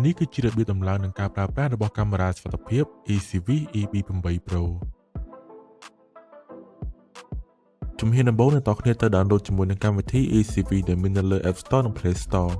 នេះគឺជារបៀបដំឡើងនឹងការប្រើប្រាស់របស់កាមេរ៉ាសុវត្ថិភាព ECV EB8 Pro ជំហានដំបូងអ្នកនរគ្នាត្រូវ download ជាមួយនឹងកម្មវិធី ECV ដែលមាននៅលើ App Store និង Play Store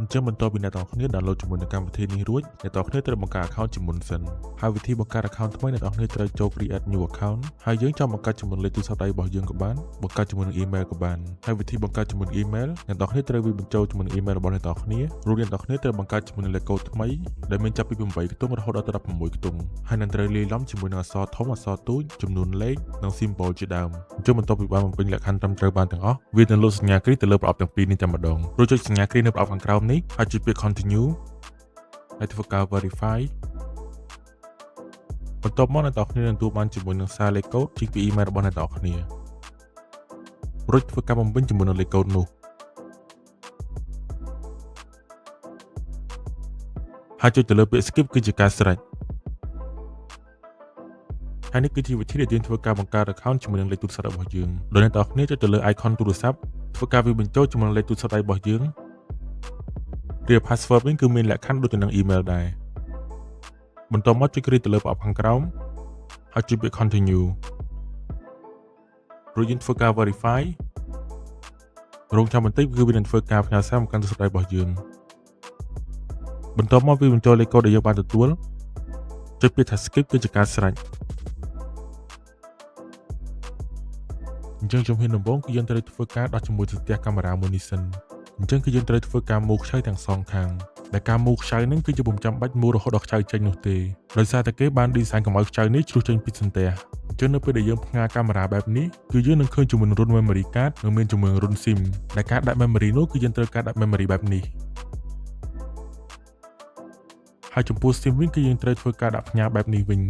អញ្ចឹងបន្ទាប់ពីអ្នកនរគ្នា download ជាមួយនឹងកម្មវិធីនេះរួចអ្នកនរគ្នាត្រូវបង្កើត account ជាមុនសិនហើយវិធីបង្កើត account ថ្មីអ្នកនរគ្នាត្រូវចូល create new account ហើយយើងចង់បង្កើតជាមួយលេខទូរស័ព្ទដៃរបស់យើងក៏បានបង្កើតជាមួយនឹង email ក៏បានហើយវិធីបង្កើតជាមួយនឹង email អ្នកនរគ្នាត្រូវវាបញ្ចូលជាមួយនឹង email របស់អ្នកនរគ្នារួចអ្នកនរគ្នាត្រូវបង្កើតជាមួយនឹងលេខកូដថ្មីដែលមានចាប់ពី8ខ្ទង់រហូតដល់16ខ្ទង់ហើយនឹងត្រូវលាយឡំជាមួយនឹងអក្សរធំអក្សរទូចចំនួនលេខនិង symbol ជាដើមអញ្ចឹងបន្ទាប់ពីបានបំពេញលក្ខខណ្ឌត្រឹមត្រូវបានទាំងអស់វានឹងលោតសញ្ញាគ្រីទៅលើប្រអប់ទាំងពីរនេះតែម្ដងរួចចុចសញ្ញាគ្រីនៅប្រអប់ខាងក្រោមនេះហើយចុចពាក្យ continue ហើយធ្វើការ verify បន្ទាប់មកអ្នកនរគ្នានឹងទទួលបានជាមួយនឹងសារលេខកូដចេញពី email របស់អ្នកនរគ្នារួចធ្វើការបំពេញជាមួយនឹងលេខកូដនោះហើយចុចទៅលើពាក្យ skip គឺជាការស្រេចហើយនេះគឺជាវិធីដែលយើងធ្វើការបង្កើត account ជាមួយនឹងលេខទូរស័ព្ទរបស់យើងដោយអ្នកនរគ្នាចុចទៅលើ icon ទូរស័ព្ទធ្វើការវាបញ្ចូលជាមួយនឹងលេខទូរស័ព្ទដៃរបស់យើងរៀប password វិញគឺមានលក្ខខណ្ឌដូចទៅនឹង email ដែរបន្ទាប់មកចុចគ្រីទៅលើប្រអប់ខាងក្រោមហើយចុចពាក្យ continue រួចយើងធ្វើការ verify រងចាំបន្តិចគឺវានឹងធ្វើការផ្ញើសារមកកាន់ទូរស័ព្ទដៃរបស់យើងបន្ទាប់មកវាបញ្ចូលលេខកូដដែលយើងបានទទួលចុចពាក្យថា skip គឺជាការស្រេចអញ្ចឹងជំហានដំបូងគឺយើងត្រូវធ្វើការដោះជាមួយទៅផ្ទះកាមេរ៉ាមួយនេះសិនអញ្ចឹងគឺយើងត្រូវធ្វើការមូលខ្ចៅទាំងសងខាងដែលការមូលខ្ចៅនេះគឺជាពុំចាំបាច់មូលរហូតដល់ខ្ចៅចេញនោះទេដោយសារតែគេបាន design កម្អៅខ្ចៅនេះជ្រុះចេញពីសន្ទះអញ្ចឹងនៅពេលដែលយើងផ្ងាកាមេរ៉ាបែបនេះគឺយើងនឹងឃើញជាមួយនឹងរុន memory card និងមានជាមួយនឹងរុន SIM ដែលការដាក់ memory នោះគឺយើងត្រូវការដាក់ memory បែបនេះហើយចំពោះ SIM វិញគឺយើងត្រូវធ្វើការដាក់ផ្ញើបែបនេះវិញ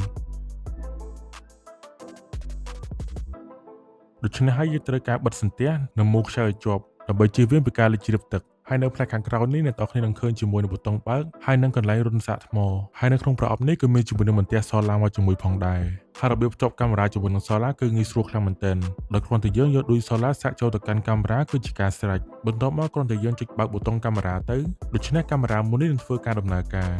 ដូច្នេះហើយយើងត្រូវការបិទសន្ទះនិងមូលខ្ចៅឲ្យជាប់ដើម្បីជៀសវាងពីការលេចជ្រាបទឹកហើយនៅផ្នែកខាងក្រោមនេះអ្នកនរគ្នានឹងឃើញជាមួយនឹងប៊ូតុងបើកហើយនឹងកន្លែងរុនសាកថ្មហើយនៅក្នុងប្រអប់នេះគឺមានជាមួយនឹងបន្ទះសូឡាមកជាមួយផងដែរហើយរបៀបភ្ជាប់កាមេរ៉ាជាមួយនឹងសូឡាគឺងាយស្រួលខ្លាំងមែនទែនដោយគ្រាន់តែយើងយកឌុយសូឡាសាកចូលទៅកាន់កាមេរ៉ាគឺជាការស្រេចបន្ទាប់មកគ្រាន់តែយើងចុចបើកប៊ូតុងកាមេរ៉ាទៅដូច្នេះកាមេរ៉ាមួយនេះនឹងធ្វើការដំណើរការ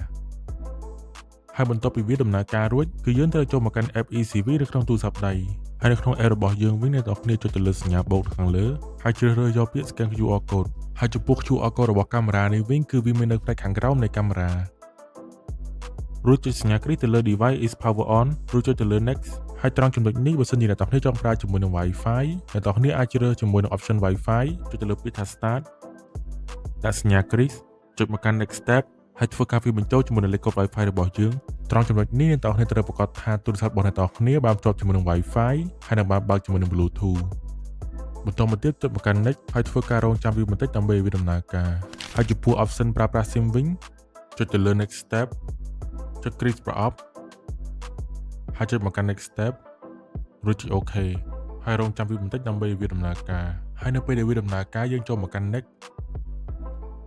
ហើយបន្ទាប់ពីវាដំណើរការរួចគឺយើងត្រូវចូលមកកាន់ app ECV នៅក្នុងទូរស័ព្ទដៃហើយនៅក្នុង app របស់យើងវិញអ្នកនរគ្នាចុចទៅលើសញ្ញាបូកខាងលើហើយជ្រើសរើសយកពាក្យ scan QR code ហើយចំពោះ QR code របស់កាមេរ៉ានេះវិញគឺវាមាននៅផ្នែកខាងក្រោមនៃកាមេរ៉ារួចចុចសញ្ញាគ្រីទៅលើ device is power on រួចចុចទៅលើ next ហើយត្រង់ចំណុចនេះបើសិនជាអ្នកនរគ្នាចង់ប្រើជាមួយនឹង Wi-Fi អ្នកនរគ្នាអាចជ្រើសជាមួយនឹង option Wi-Fi ចុចទៅលើពាក្យថា start ដាក់សញ្ញាគ្រីចុចមកកាន់ next step ហើយធ្វើការវាបញ្ចូលជាមួយនឹងលេខកូដ Wi-Fi របស់យើងត្រង់ចំណុចនេះអ្នកនរគ្នាត្រូវប្រកាសថាទូរស័ព្ទរបស់អ្នកនរគ្នាបានភ្ជាប់ជាមួយនឹង Wi-Fi ហើយនឹងបានបើកជាមួយនឹង Bluetooth បន្តមកទៀតចុចមកកាន់ next ហើយធ្វើការរងចាំវាបន្តិចដើម្បីឲ្យវាដំណើរការហើយចំពោះ option ប្រើប្រាស់ SIM វិញចុចទៅលើ next step ចុច create ប្រអប់ហើយចុចមកកាន់ next step រួចចុច OK ហើយរងចាំវាបន្តិចដើម្បីឲ្យវាដំណើរការហើយនៅពេលដែលវាដំណើរការយើងចូលមកកាន់ next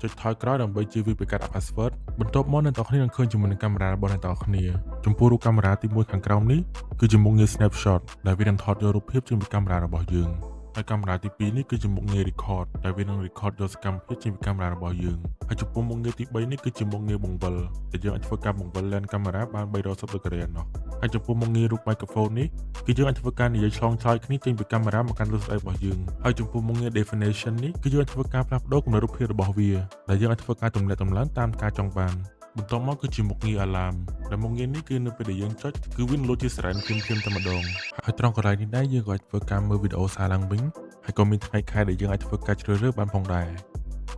ចុចថយក្រោយដើម្បីជៀសវាងពីការដាក់ password បន្ទាប់មកអ្នកនរគ្នានឹងឃើញជាមួយនឹងកាមេរ៉ារបស់អ្នកនរគ្នាចំពោះរូបកាមេរ៉ាទី1ខាងក្រោមនេះគឺជាមុខងារ snapshot ដែលវានឹងថតយករូបភាពចេញពីកាមេរ៉ារបស់យើងហើយកាមេរ៉ាទី2នេះគឺជាមុខងារ record ដែលវានឹង record យកសកម្មភាពចេញពីកាមេរ៉ារបស់យើងហើយចំពោះមុខងារទី3នេះគឺជាមុខងារបង្វិលដែលយើងអាចធ្វើការបង្វិល lens កាមេរ៉ាបាន360ដឺក្រេនោះហើយចំពោះមុខងាររូប microphone នេះគឺយើងអាចធ្វើការនិយាយឆ្លងឆ្លើយគ្នាចេញពីកាមេរ៉ាមកកាន់ទូរស័ព្ទរបស់យើងហើយចំពោះមុខងារ definition នេះគឺយើងអាចធ្វើការផ្លាស់ប្ដូរគម្រោងរូបភាពរបស់វាដែលយើងអាចធ្វើការទម្លាក់តម្លើងតាមការចង់បានបន្ទាប់មកគឺជាមុខងារ alarm ដែលមុខងារនេះគឺនៅពេលដែលយើងចុចគឺវានឹងលោតជាសរ៉ែនភ្លាមៗតែម្ដងហើយត្រង់កន្លែងនេះដែរយើងក៏អាចធ្វើការមើលវីដេអូសារឡើងវិញហើយក៏មានថ្ងៃខែដែលយើងអាចធ្វើការជ្រើសរើសបានផងដែរ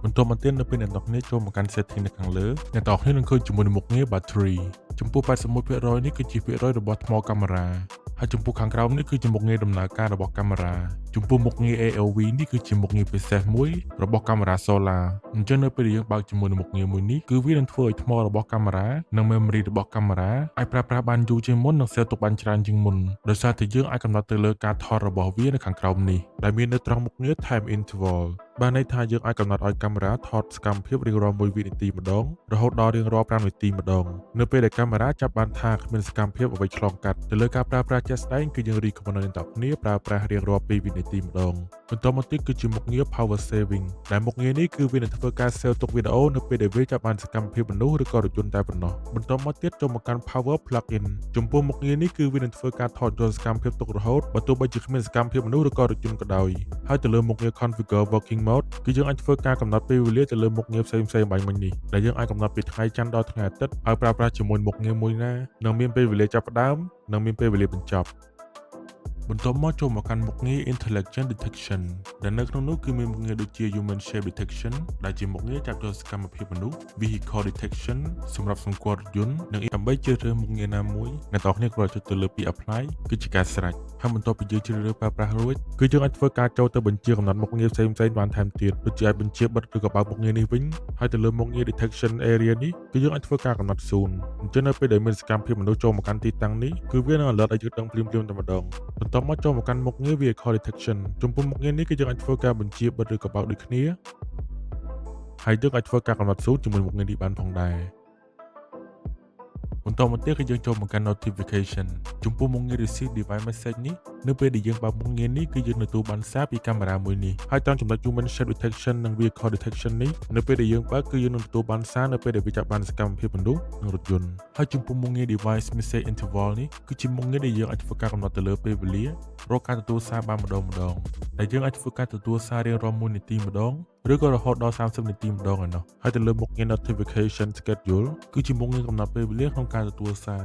បន្ទាប់មកទៀតនៅពេលអ្នកនរគ្នាចូលមកកាន់ setting នៅខាងលើអ្នកនរគ្នានឹងឃើញជាមួយនឹងមុខងារ battery ចំពោះ 81% នេះគឺជាភាគរយរបស់ថ្មកាមេរ៉ាហើយចំពោះខាងក្រោមនេះគឺជាមុខងារដំណើរការរបស់កាមេរ៉ាចំពោះមុខងារ AOV នេះគឺជាមុខងារពិសេសមួយរបស់កាមេរ៉ា Solar អញ្ចឹងនៅពេលដែលយើងបើកជាមួយនឹងមុខងារមួយនេះគឺវានឹងធ្វើឲ្យថ្មរបស់កាមេរ៉ានិង memory របស់កាមេរ៉ាអាចប្រើប្រាស់បានយូរជាងមុននិងសេវទុកបានច្រើនជាងមុនដោយសារតែយើងអាចកំណត់ទៅលើការថតរបស់វានៅខាងក្រោមនេះដែលមាននៅត្រង់មុខងារ time interval បានន័យថាយើងអាចកំណត់ឲ្យកាមេរ៉ាថតសកម្មភាពរៀងរាល់1វិនាទីម្ដងរហូតដល់រៀងរាល់5នាទីម្ដងនៅពេលដែលកាមេរ៉ាចាប់បានថាគ្មានសកម្មភាពអ្វីឆ្លងកាត់ទៅលើការប្រើប្រាស់ជាក់ស្ដែងគឺយើងរីកកំណត់អ្នកទាំងគ្នាប្រើប្រាស់រៀងរាល់2វិនាទីម្ដងបន្តមកទៀតគឺជាមុខងារ power saving ដែលមុខងារនេះគឺវានឹងធ្វើការ save ទុកវីដេអូនៅពេលដែលវាចាប់បានសកម្មភាពមនុស្សឬក៏រថយន្តតែប៉ុណ្ណោះបន្តមកទៀតចូលមកកាន់ power plug-in ចំពោះមុខងារនេះគឺវានឹងធ្វើការថតយកសកម្មភាពទុករហូតបើទោះបីជាគ្មានសកម្មភាពមនុស្សឬក៏រថយន្តក៏ដោយហើយទៅលើមុខងារ configure working mode គឺយើងអាចធ្វើការកំណត់ពេលវេលាទៅលើមុខងារផ្សេងៗបាញ់មិញនេះដែលយើងអាចកំណត់ពីថ្ងៃច័ន្ទដល់ថ្ងៃអាទិត្យឲ្យប្រើប្រាស់ជាមួយមុខងារមួយណានឹងមានពេលវេលាចាប់ផ្ដើមនិងមានពេលវេលាបញ្ចប់បន្ទាប់មកចូលមកកាន់មុខងារ Intelligent Detection ដែលនៅក្នុងនោះគឺមានមុខងារដូចជា Human Shape Detection ដែលជាមុខងារចាប់យកសកម្មភាពមនុស្ស Vehicle Detection សម្រាប់សម្គាល់រថយន្តនិងដើម្បីជ្រើសរើសមុខងារណាមួយអ្នកទាំងគ្នាគ្រាន់តែចុចទៅលើពី Apply គឺជាការស្រេចហើយបន្ទាប់ពីយើងជ្រើសរើសប្រើប្រាស់រួចគឺយើងអាចធ្វើការចូលទៅបញ្ជាកំណត់មុខងារផ្សេងៗបានថែមទៀតដូចជាអាចបញ្ជាបិទឬក៏បើកមុខងារនេះវិញហើយទៅលើមុខងារ Detection Area នេះគឺយើងអាចធ្វើការកំណត់ Zoom អញ្ចឹងនៅពេលដែលមានសកម្មភាពមនុស្សចូលមកកាន់ទីតាំងនេះគឺវានឹង alert ឲ្យយើងដឹងភ្លាមៗតែម្ដងបន្ទាប់មកចូលមកកាន់មុខងារ Vehicle Detection ចំពោះមុខងារនេះគឺយើងអាចធ្វើការបញ្ជាបិទឬក៏បើកដូចគ្នាហើយយើងអាចធ្វើការកំណត់ Zoom ជាមួយមុខងារនេះបានផងដែរបន្តមកទៀតគឺយើងចូលមកកាន់ notification ចំពោះមុខងារ receive device message នេះនៅពេលដែលយើងបើកមុខងារនេះគឺយើងទទួលបានសារពីកាមេរ៉ាមួយនេះហើយតាមចំណុច human shape detection និង vehicle detection នេះនៅពេលដែលយើងបើកគឺយើងនឹងទទួលបានសារនៅពេលដែលវាចាប់បានសកម្មភាពមនុស្សនិងរថយន្តហើយចំពោះមុខងារ device message interval នេះគឺជាមុខងារដែលយើងអាចធ្វើការកំណត់ទៅលើពេលវេលារកការទទួលសារបានម្ដងដែលយើងអាចធ្វើការទទួលសាររៀងរាល់1នាទីម្ដងឬក៏រហូតដល់30នាទីម្ដងឯណោះហើយទៅលើមុខងារ notification schedule គឺជាមុខងារកំណត់ពេលវេលាក្នុងការទទួលសារ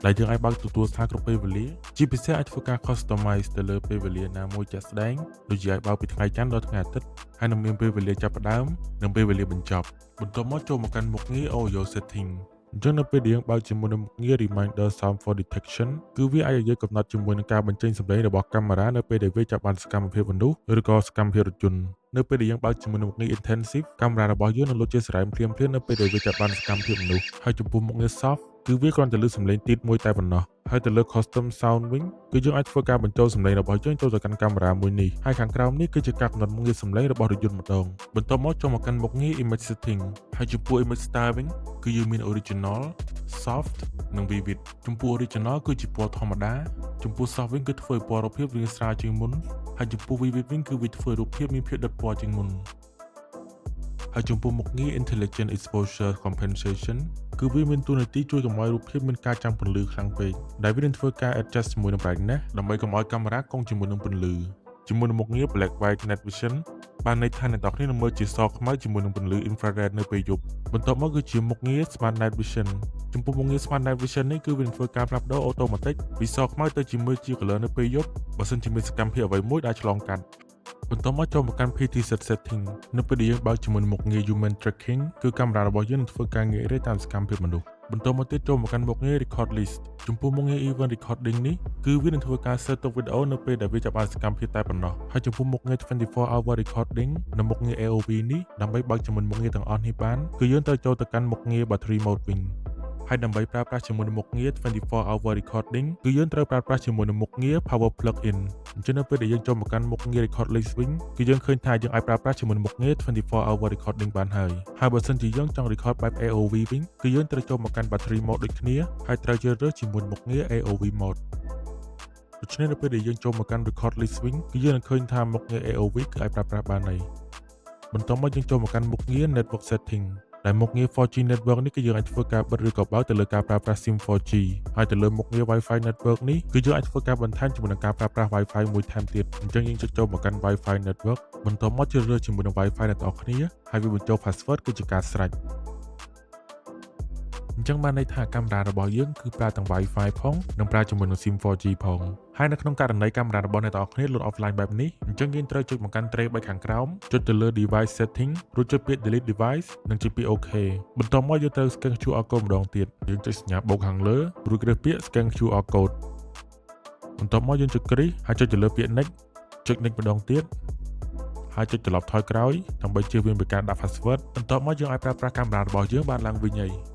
ដែលយើងអាចបើកទទួលសារគ្រប់ពេលវេលាជាពិសេសអាចធ្វើការ customize ទៅលើពេលវេលាណាមួយជាក់ស្ដែងដូចជាអាចបើកពីថ្ងៃច័ន្ទដល់ថ្ងៃអាទិត្យហើយនឹងមានពេលវេលាចាប់ផ្ដើមនិងពេលវេលាបញ្ចប់បន្ទាប់មកចូលមកកាន់មុខងារ audio setting អញ្ចឹងនៅពេលដែលយើងបើកជាមួយនឹងមុខងារ reminder sound for detection គឺវាអាចឲ្យយើងកំណត់ជាមួយនឹងការបញ្ចេញសំឡេងរបស់កាមេរ៉ានៅពេលដែលវាចាប់បានសកម្មភាពមនុស្សឬក៏សកម្មភាពរថយន្តនៅពេលដែលយើងបើកជាមួយនឹងមុខងារ intensive កាមេរ៉ារបស់យើងនឹងលុបជាសារ៉ែមភ្លាមៗនៅពេលដែលវាចាប់បានសកម្មភាពមនុស្សហើយចំពោះមុខងារ soft គឺវាគ្រាន់តែលើសំឡេងទីតមួយតែប៉ុណ្ណោះហើយទៅលើ custom sound វិញគឺយើងអាចធ្វើការបញ្ចូលសំឡេងរបស់យើងចូលទៅកាន់កាមេរ៉ាមួយនេះហើយខាងក្រោមនេះគឺជាការកំណត់មុខងារសំឡេងរបស់រថយន្តម្ដងបន្ទាប់មកចូលមកកាន់មុខងារ image setting ហើយចំពោះ image style វិញគឺយើងមាន original soft និង vivid ចំពោះ original គឺជាពណ៌ធម្មតាចំពោះ soft វិញគឺធ្វើឲ្យពណ៌រូបភាពរាងស្រាលជាងមុនហើយចំពោះ vivid វិញគឺវាធ្វើរូបភាពមានភាពដិតពណ៌ជាងមុនហើយចំពោះមុខងារ intelligent exposure compensation គឺវាមានតួនាទីជួយកុំឲ្យរូបភាពមានការចាំងពន្លឺខ្លាំងពេកដែលវានឹងធ្វើការ adjust ជាមួយនឹង brightness ដើម្បីកុំឲ្យកាមេរ៉ាកង់ជាមួយនឹងពន្លឺជាមួយនឹងមុខងារ black white night vision បានន័យថាអ្នកនរគ្នានឹងមើលជាសខ្មៅជាមួយនឹងពន្លឺ infrared នៅពេលយប់បន្ទាប់មកគឺជាមុខងារ smart night vision ចំពោះមុខងារ smart night vision នេះគឺវានឹងធ្វើការផ្លាស់ប្ដូរ automatic ពីសខ្មៅទៅជាមើលជា color នៅពេលយប់បើសិនជាមានសកម្មភាពអ្វីមួយដែលឆ្លងកាត់បន្ទាប់មកចូលមកកាន់ PT set setting នៅពេលដែលយើងបើកជាមួយមុខងារ human tracking គឺកាមេរ៉ារបស់យើងនឹងធ្វើការងាយរេតាមសកម្មភាពមនុស្សបន្ទាប់មកទៀតចូលមកកាន់មុខងារ record list ចំពោះមុខងារ event recording នេះគឺវានឹងធ្វើការ set ទុកវីដេអូនៅពេលដែលវាចាប់បានសកម្មភាពតែប៉ុណ្ណោះហើយចំពោះមុខងារ 24-hour recording និងមុខងារ AOV នេះដើម្បីបើកជាមួយមុខងារទាំងអស់នេះបានគឺយើងត្រូវចូលទៅកាន់មុខងារ battery mode វិញហើយដើម្បីប្រើប្រាស់ជាមួយនឹងមុខងារ 24-hour recording គឺយើងត្រូវប្រើប្រាស់ជាមួយនឹងមុខងារ power plug-in អញ្ចឹងនៅពេលដែលយើងចូលមកកាន់មុខងារ record list វិញគឺយើងឃើញថាយើងអាចប្រើប្រាស់ជាមួយនឹងមុខងារ 24-hour recording បានហើយបើសិនជាយើងចង់ record បែប AOV វិញគឺយើងត្រូវចូលមកកាន់ battery mode ដូចគ្នាហើយត្រូវជ្រើសរើសជាមួយមុខងារ AOV mode ដូច្នេះនៅពេលដែលយើងចូលមកកាន់ record list វិញគឺយើងនឹងឃើញថាមុខងារ AOV គឺអាចប្រើប្រាស់បានហើយបន្ទាប់មកយើងចូលមកកាន់មុខងារ network settingដែលមុខងារ 4G network នេះគឺយើងអាចធ្វើការបិទឬក៏បើកទៅលើការប្រើប្រាស់ SIM 4G ហើយទៅលើមុខងារ Wi-Fi network នេះគឺយើងអាចធ្វើការបន្ថែមជាមួយនឹងការប្រើប្រាស់ Wi-Fi មួយថែមទៀតអញ្ចឹងយើងចុចចូលមកកាន់ Wi-Fi network បន្ទាប់មកជ្រើសរើសជាមួយនឹង Wi-Fi អ្នកនរគ្នាហើយវាបញ្ចូល password គឺជាការស្រេចអញ្ចឹងបានន័យថាកាមេរ៉ារបស់យើងគឺប្រើទាំង Wi-Fi ផងនិងប្រើជាមួយនឹង SIM 4G ផងហើយនៅក្នុងករណីកាមេរ៉ារបស់អ្នកទាំងអស់គ្នាលុត offline បែបនេះអញ្ចឹងយើងត្រូវចុចមកកាន់ tray 3ខាងក្រោមចុចទៅលើ device setting រួចចុចពាក្យ delete device និងចុចពាក្យ OK បន្ទាប់មកយើងត្រូវ scan QR code ម្ដងទៀតយើងចុចសញ្ញាបូកខាងលើរួចគ្រើសពាក្យ scan QR code បន្ទាប់មកយើងចុចគ្រីសហើយចុចទៅលើពាក្យ next ចុច next ម្ដងទៀតហើយចុចត្រឡប់ថយក្រោយដើម្បីជៀសវាងពីការដាក់ password បន្ទាប់មកយើងអាចប្រើប្រាស់កាមេរ៉ារបស់យើងបានឡើងវិញហើយ